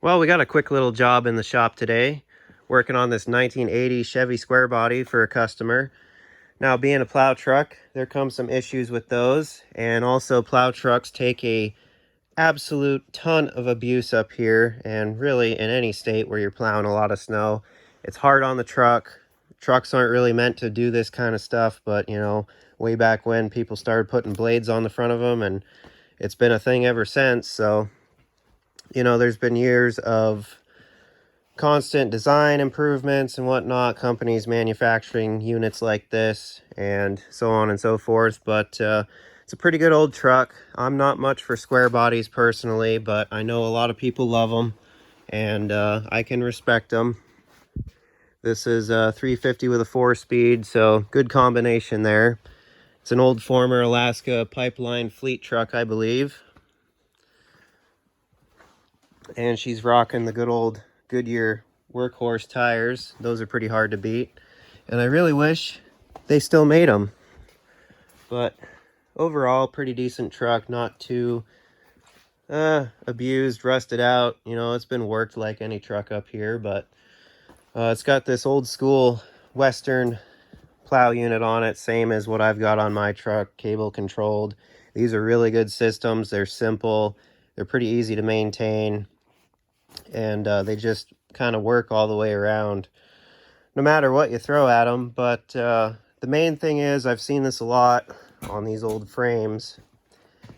Well, we got a quick little job in the shop today, working on this 1980 Chevy Squarebody for a customer. Now, being a plow truck, there comes some issues with those, and also plow trucks take a absolute ton of abuse up here, and really in any state where you're plowing a lot of snow. It's hard on the truck. Trucks aren't really meant to do this kind of stuff, but way back when, people started putting blades on the front of them, and it's been a thing ever since. So there's been years of constant design improvements and whatnot, companies manufacturing units like this and so on and so forth. But it's a pretty good old truck. I'm not much for square bodies personally, but I know a lot of people love them, and I can respect them. This is a 350 with a 4-speed, so good combination there. It's an old former Alaska pipeline fleet truck, I believe. And she's rocking the good old Goodyear workhorse tires. Those are pretty hard to beat, and I really wish they still made them. But overall, pretty decent truck, not too abused, rusted out. It's been worked like any truck up here, but it's got this old school Western plow unit on it, same as what I've got on my truck, cable controlled. These are really good systems. They're simple, they're pretty easy to maintain, and they just kind of work all the way around, no matter what you throw at them. But the main thing is, I've seen this a lot on these old frames.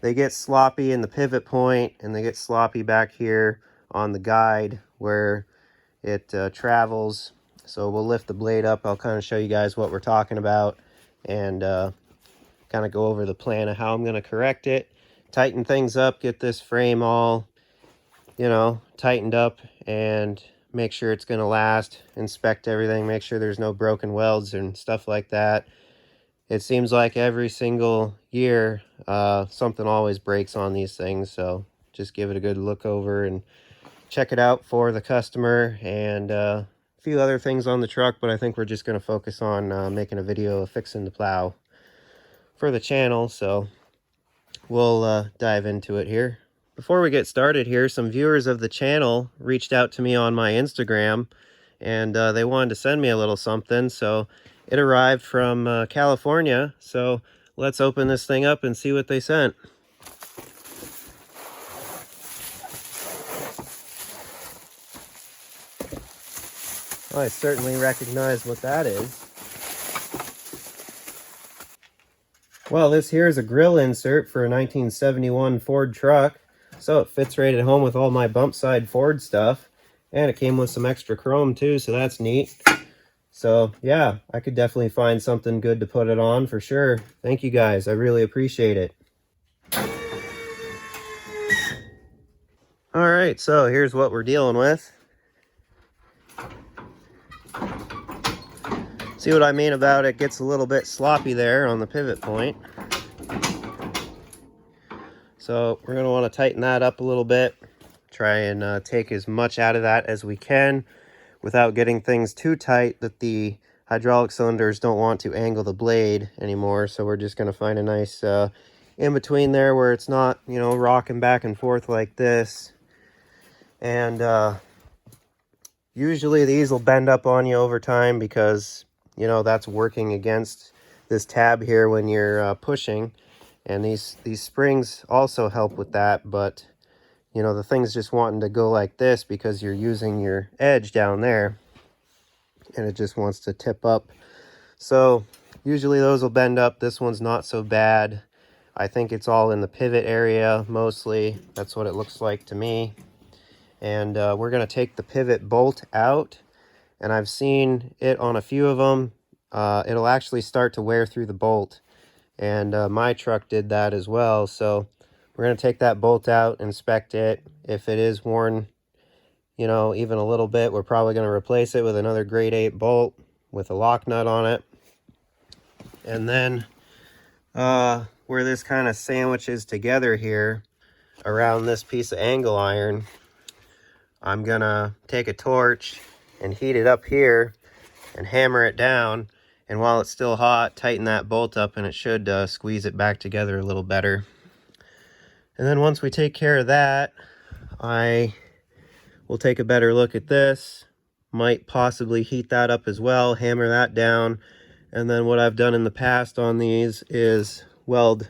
They get sloppy in the pivot point, and they get sloppy back here on the guide where it travels. So we'll lift the blade up. I'll kind of show you guys what we're talking about, and kind of go over the plan of how I'm going to correct it, tighten things up, get this frame all tightened up, and make sure it's going to last, inspect everything, make sure there's no broken welds and stuff like that. It seems like every single year something always breaks on these things, so just give it a good look over and check it out for the customer, and a few other things on the truck. But I think we're just going to focus on making a video of fixing the plow for the channel, so we'll dive into it here. Before we get started here, some viewers of the channel reached out to me on my Instagram, and they wanted to send me a little something, so it arrived from California. So let's open this thing up and see what they sent. Well, I certainly recognize what that is. Well, this here is a grill insert for a 1971 Ford truck, so it fits right at home with all my bump side Ford stuff, and it came with some extra chrome too, so that's neat. So yeah, I could definitely find something good to put it on for sure. Thank you guys, I really appreciate it. All right, so here's what we're dealing with. See what I mean about it gets a little bit sloppy there on the pivot point. So we're going to want to tighten that up a little bit. Try and take as much out of that as we can without getting things too tight that the hydraulic cylinders don't want to angle the blade anymore. So we're just going to find a nice in between there where it's not, rocking back and forth like this. And usually these will bend up on you over time because that's working against this tab here when you're pushing, and these springs also help with that. But the thing's just wanting to go like this because you're using your edge down there, and it just wants to tip up. So usually those will bend up. This one's not so bad. I think it's all in the pivot area mostly. That's what it looks like to me. And we're going to take the pivot bolt out, and I've seen it on a few of them. It'll actually start to wear through the bolt, and my truck did that as well. So we're going to take that bolt out, inspect it. If it is worn, even a little bit, we're probably going to replace it with another grade 8 bolt with a lock nut on it. And then where this kind of sandwiches together here around this piece of angle iron, I'm going to take a torch and heat it up here and hammer it down. And while it's still hot, tighten that bolt up, and it should squeeze it back together a little better. And then once we take care of that, I we'll take a better look at this. Might possibly heat that up as well, hammer that down. And then what I've done in the past on these is weld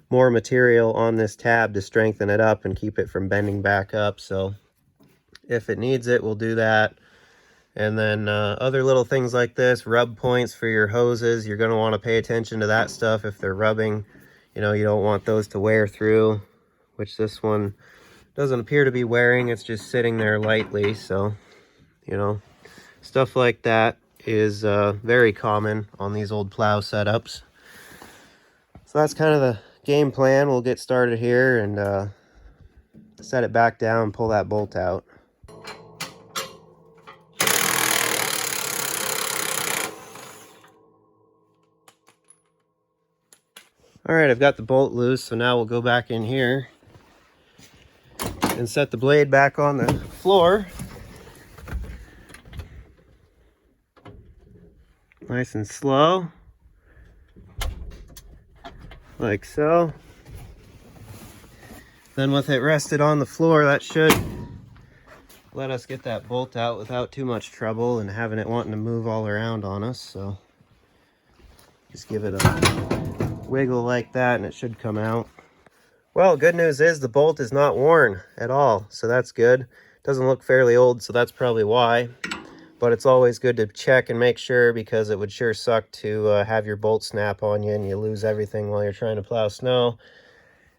more material on this tab to strengthen it up and keep it from bending back up. So if it needs it, we'll do that. And then other little things like this, rub points for your hoses. You're going to want to pay attention to that stuff if they're rubbing. You know, you don't want those to wear through, which this one doesn't appear to be wearing. It's just sitting there lightly. So, you know, stuff like that is very common on these old plow setups. So that's kind of the game plan. We'll get started here and set it back down, pull that bolt out. All right, I've got the bolt loose, so now we'll go back in here and set the blade back on the floor. Nice and slow, like so. Then with it rested on the floor, that should let us get that bolt out without too much trouble and having it wanting to move all around on us. So just give it a wiggle like that and it should come out. Well, good news is the bolt is not worn at all, so that's good. Doesn't look fairly old, so that's probably why. But it's always good to check and make sure, because it would sure suck to have your bolt snap on you and you lose everything while you're trying to plow snow.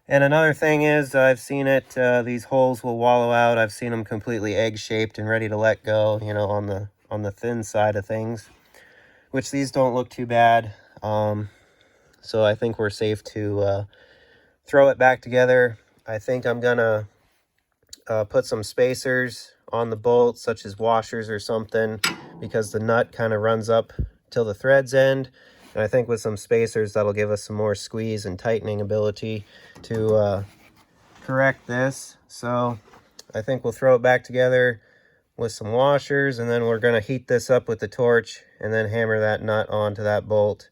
And another thing is, I've seen it, these holes will wallow out. I've seen them completely egg-shaped and ready to let go, you know, on the thin side of things, which these don't look too bad. So I think we're safe to throw it back together. I think I'm gonna put some spacers on the bolt, such as washers or something, because the nut kind of runs up till the threads end. And I think with some spacers, that'll give us some more squeeze and tightening ability to correct this. So I think we'll throw it back together with some washers, and then we're gonna heat this up with the torch and then hammer that nut onto that bolt.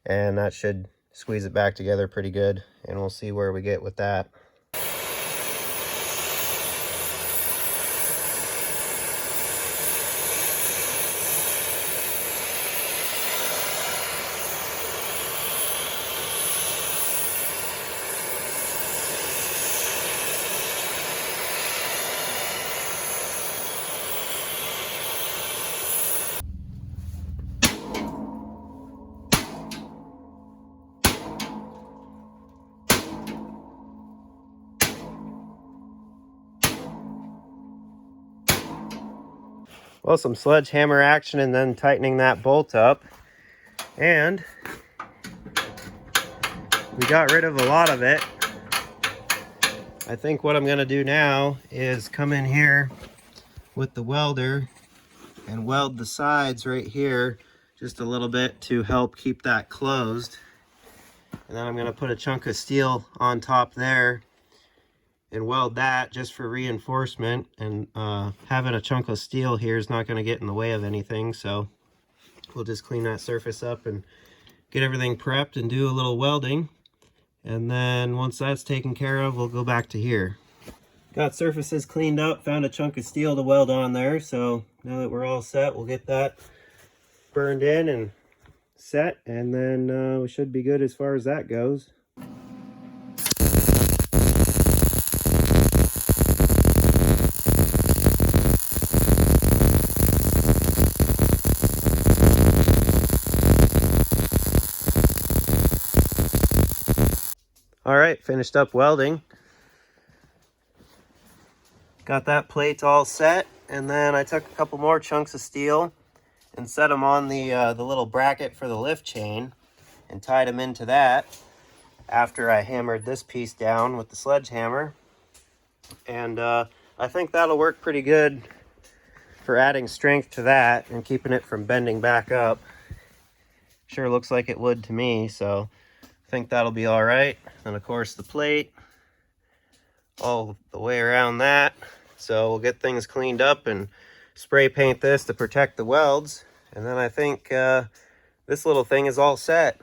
And that should squeeze it back together pretty good, and we'll see where we get with that. Well, some sledgehammer action and then tightening that bolt up. And we got rid of a lot of it. I think what I'm going to do now is come in here with the welder and weld the sides right here just a little bit to help keep that closed. And then I'm going to put a chunk of steel on top there and weld that just for reinforcement. And having a chunk of steel here is not going to get in the way of anything, so we'll just clean that surface up and get everything prepped and do a little welding. And then once that's taken care of, we'll go back to here. Got surfaces cleaned up, found a chunk of steel to weld on there, so now that we're all set, we'll get that burned in and set, and then we should be good as far as that goes. All right, finished up welding. Got that plate all set, and then I took a couple more chunks of steel and set them on the little bracket for the lift chain and tied them into that after I hammered this piece down with the sledgehammer. And I think that'll work pretty good for adding strength to that and keeping it from bending back up. Sure looks like it would to me, so I think that'll be all right. And of course the plate all the way around that. So we'll get things cleaned up and spray paint this to protect the welds. And then I think this little thing is all set.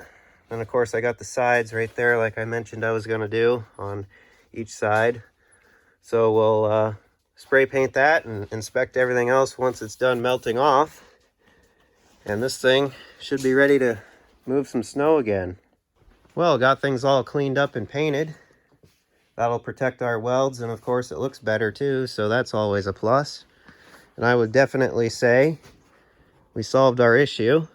And of course I got the sides right there like I mentioned I was going to do on each side. So we'll spray paint that and inspect everything else once it's done melting off. And this thing should be ready to move some snow again. Well, got things all cleaned up and painted. That'll protect our welds, and of course it looks better too, so that's always a plus. And I would definitely say we solved our issue.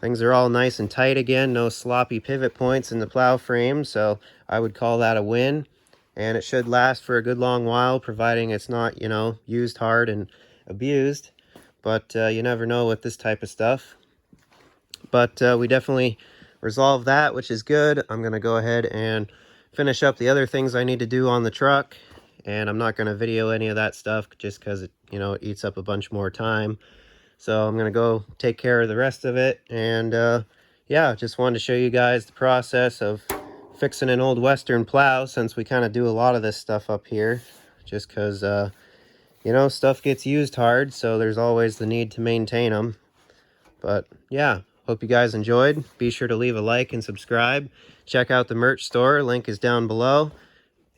Things are all nice and tight again, no sloppy pivot points in the plow frame, so I would call that a win. And it should last for a good long while, providing it's not, you know, used hard and abused. But you never know with this type of stuff. But we definitely resolved that, which is good. I'm going to go ahead and finish up the other things I need to do on the truck. And I'm not going to video any of that stuff just because it, you know, it eats up a bunch more time. So I'm going to go take care of the rest of it. And yeah, just wanted to show you guys the process of fixing an old Western plow, since we kind of do a lot of this stuff up here. Just because, you know, stuff gets used hard, so there's always the need to maintain them. But yeah, hope you guys enjoyed. Be sure to leave a like and subscribe. Check out the merch store. Link is down below.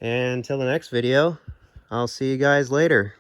And until the next video, I'll see you guys later.